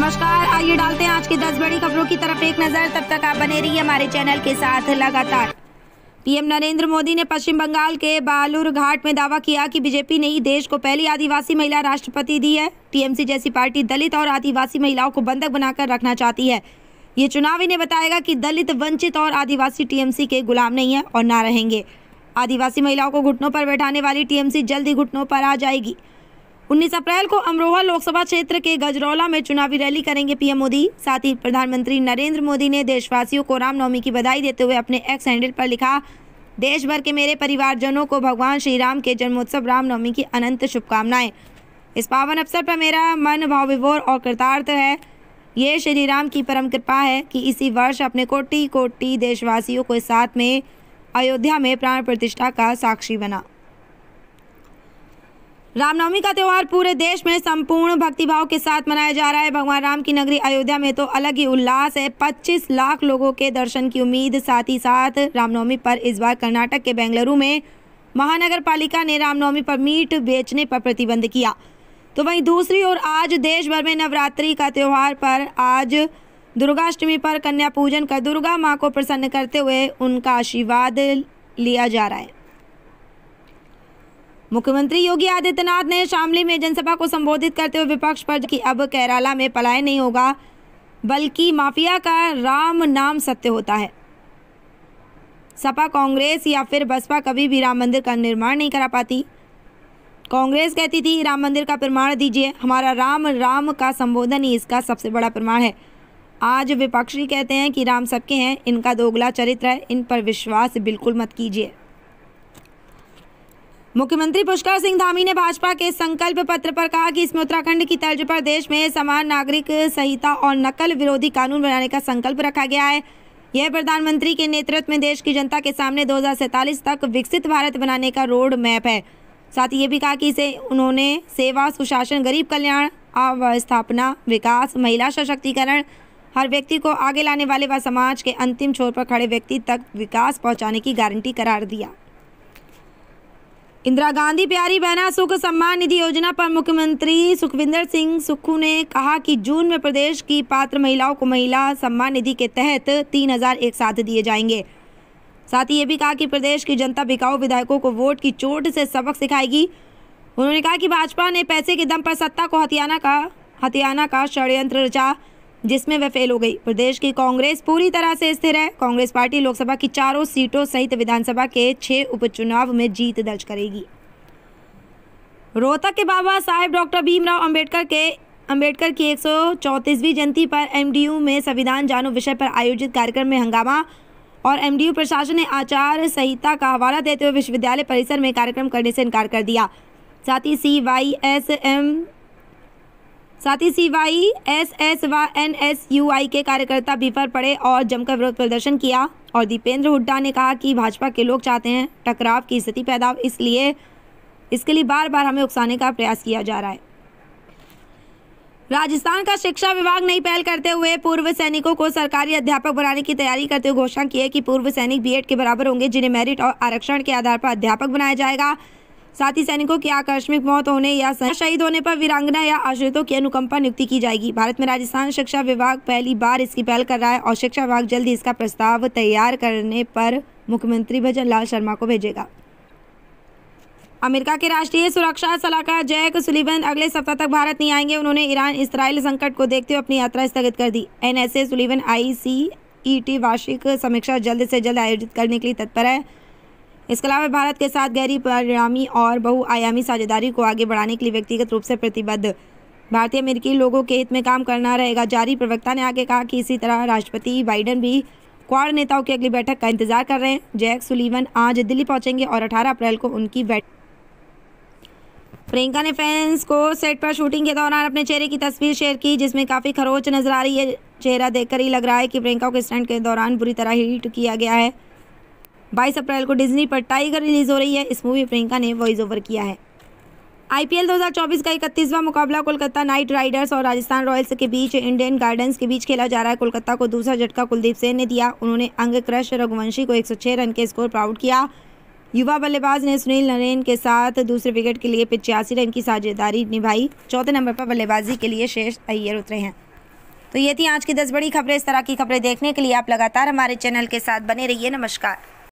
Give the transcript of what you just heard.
नमस्कार, आइए डालते हैं आज की 10 बड़ी खबरों की तरफ एक नजर। तब तक आप बने रहिए हमारे चैनल के साथ लगातार। पीएम नरेंद्र मोदी ने पश्चिम बंगाल के बालूरघाट में दावा किया कि बीजेपी ने ही देश को पहली आदिवासी महिला राष्ट्रपति दी है। टीएमसी जैसी पार्टी दलित और आदिवासी महिलाओं को बंधक बनाकर रखना चाहती है। ये चुनाव इन्हें बताएगा कि दलित, वंचित और आदिवासी टीएमसी के गुलाम नहीं है और ना रहेंगे। आदिवासी महिलाओं को घुटनों पर बैठाने वाली टीएमसी जल्द ही घुटनों पर आ जाएगी। 19 अप्रैल को अमरोहा लोकसभा क्षेत्र के गजरौला में चुनावी रैली करेंगे पीएम मोदी। साथ ही प्रधानमंत्री नरेंद्र मोदी ने देशवासियों को रामनवमी की बधाई देते हुए अपने एक्स हैंडल पर लिखा, देश भर के मेरे परिवारजनों को भगवान श्री राम के जन्मोत्सव रामनवमी की अनंत शुभकामनाएं। इस पावन अवसर पर मेरा मन भाव विभोर और कृतार्थ है। ये श्री राम की परम कृपा है कि इसी वर्ष अपने कोटि कोटि देशवासियों को साथ में अयोध्या में प्राण प्रतिष्ठा का साक्षी बना। रामनवमी का त्यौहार पूरे देश में संपूर्ण भक्तिभाव के साथ मनाया जा रहा है। भगवान राम की नगरी अयोध्या में तो अलग ही उल्लास है। 25 लाख लोगों के दर्शन की उम्मीद। साथ ही साथ रामनवमी पर इस बार कर्नाटक के बेंगलुरु में महानगर पालिका ने रामनवमी पर मीट बेचने पर प्रतिबंध किया। तो वहीं दूसरी ओर आज देश भर में नवरात्रि का त्यौहार पर आज दुर्गाष्टमी पर कन्या पूजन कर दुर्गा मां को प्रसन्न करते हुए उनका आशीर्वाद लिया जा रहा है। मुख्यमंत्री योगी आदित्यनाथ ने शामली में जनसभा को संबोधित करते हुए विपक्ष पर कि अब केरला में पलायन नहीं होगा, बल्कि माफिया का राम नाम सत्य होता है। सपा, कांग्रेस या फिर बसपा कभी भी राम मंदिर का निर्माण नहीं करा पाती। कांग्रेस कहती थी राम मंदिर का प्रमाण दीजिए, हमारा राम राम का संबोधन ही इसका सबसे बड़ा प्रमाण है। आज विपक्षी कहते हैं कि राम सबके हैं, इनका दोगला चरित्र है, इन पर विश्वास बिल्कुल मत कीजिए। मुख्यमंत्री पुष्कर सिंह धामी ने भाजपा के संकल्प पत्र पर कहा कि इसमें उत्तराखंड की तर्ज पर देश में समान नागरिक संहिता और नकल विरोधी कानून बनाने का संकल्प रखा गया है। यह प्रधानमंत्री के नेतृत्व में देश की जनता के सामने 2047 तक विकसित भारत बनाने का रोड मैप है। साथ ही ये भी कहा कि इसे उन्होंने सेवा, सुशासन, गरीब कल्याण, अवस्थापना, विकास, महिला सशक्तिकरण, हर व्यक्ति को आगे लाने वाले व समाज के अंतिम छोर पर खड़े व्यक्ति तक विकास पहुंचाने की गारंटी करार दिया। इंदिरा गांधी प्यारी बहना सुख सम्मान निधि योजना पर मुख्यमंत्री सुखविंदर सिंह सुक्खू ने कहा कि जून में प्रदेश की पात्र महिलाओं को महिला सम्मान निधि के तहत 3,000 एक साथ दिए जाएंगे। साथ ही ये भी कहा कि प्रदेश की जनता बिकाऊ विधायकों को वोट की चोट से सबक सिखाएगी। उन्होंने कहा कि भाजपा ने पैसे के दम पर सत्ता को हथियाना का षड्यंत्र रचा, जिसमें वह फेल हो गई। प्रदेश की कांग्रेस पूरी तरह से स्थिर है। कांग्रेस पार्टी लोकसभा की 4 सीटों सहित विधानसभा के 6 उपचुनाव में जीत दर्ज करेगी। रोहतक के बाबा साहेब डॉक्टर भीमराव अंबेडकर की 134वीं जयंती पर एमडीयू में संविधान जानो विषय पर आयोजित कार्यक्रम में हंगामा और एमडीयू प्रशासन ने आचार संहिता का हवाला देते हुए विश्वविद्यालय परिसर में कार्यक्रम करने से इनकार कर दिया। साथ ही CYSS व NSUI के कार्यकर्ता बिफर पड़े और जमकर विरोध प्रदर्शन किया। और दीपेंद्र हुड्डा ने कहा कि भाजपा के लोग चाहते हैं टकराव की स्थिति पैदा हो, इसलिए इसके लिए बार बार हमें उकसाने का प्रयास किया जा रहा है। राजस्थान का शिक्षा विभाग नई पहल करते हुए पूर्व सैनिकों को सरकारी अध्यापक बनाने की तैयारी करते हुए घोषणा की है कि पूर्व सैनिक बीएड के बराबर होंगे, जिन्हें मेरिट और आरक्षण के आधार पर अध्यापक बनाया जाएगा। साथ ही सैनिकों की आकस्मिक मौत होने या शहीद होने पर वीरांगना या आश्रितों की अनुकंपा नियुक्ति की जाएगी। भारत में राजस्थान शिक्षा विभाग पहली बार इसकी पहल कर रहा है और शिक्षा विभाग जल्द ही इसका प्रस्ताव तैयार करने पर मुख्यमंत्री भजन लाल शर्मा को भेजेगा। अमेरिका के राष्ट्रीय सुरक्षा सलाहकार जैक सुलिवन अगले सप्ताह तक भारत नहीं आएंगे। उन्होंने ईरान-इस्राइल संकट को देखते हुए अपनी यात्रा स्थगित कर दी। एनएसए सुलिवन ICET वार्षिक समीक्षा जल्द से जल्द आयोजित करने के लिए तत्पर है। इसके अलावा भारत के साथ गहरी, परिणामी और बहुआयामी साझेदारी को आगे बढ़ाने के लिए व्यक्तिगत रूप से प्रतिबद्ध। भारतीय अमेरिकी लोगों के हित में काम करना रहेगा जारी। प्रवक्ता ने आगे कहा कि इसी तरह राष्ट्रपति बाइडेन भी क्वाड नेताओं की अगली बैठक का इंतजार कर रहे हैं। जैक सुलिवन आज दिल्ली पहुंचेंगे और 18 अप्रैल को उनकी बैठक। प्रियंका ने फैंस को सेट पर शूटिंग के दौरान अपने चेहरे की तस्वीर शेयर की, जिसमें काफ़ी खरोच नजर आ रही है। चेहरा देखकर ही लग रहा है कि प्रियंका को स्टंट के दौरान बुरी तरह हिट किया गया है। 22 अप्रैल को डिज्नी पर टाइगर रिलीज हो रही है। इस मूवी में प्रियंका ने वॉइस ओवर किया है। IPL 2024 का 31वां मुकाबला कोलकाता नाइट राइडर्स और राजस्थान रॉयल्स के बीच इंडियन गार्डन्स के बीच खेला जा रहा है। कोलकाता को दूसरा झटका कुलदीप सेन ने दिया। उन्होंने अंग क्रश रघुवंशी को 106 रन के स्कोर पर आउट किया। युवा बल्लेबाज ने सुनील नरेन के साथ दूसरे विकेट के लिए 85 रन की साझेदारी निभाई। चौथे नंबर पर बल्लेबाजी के लिए शेष अय्यर उतरे हैं। तो ये थी आज की 10 बड़ी खबरें। इस तरह की खबरें देखने के लिए आप लगातार हमारे चैनल के साथ बने रहिए। नमस्कार।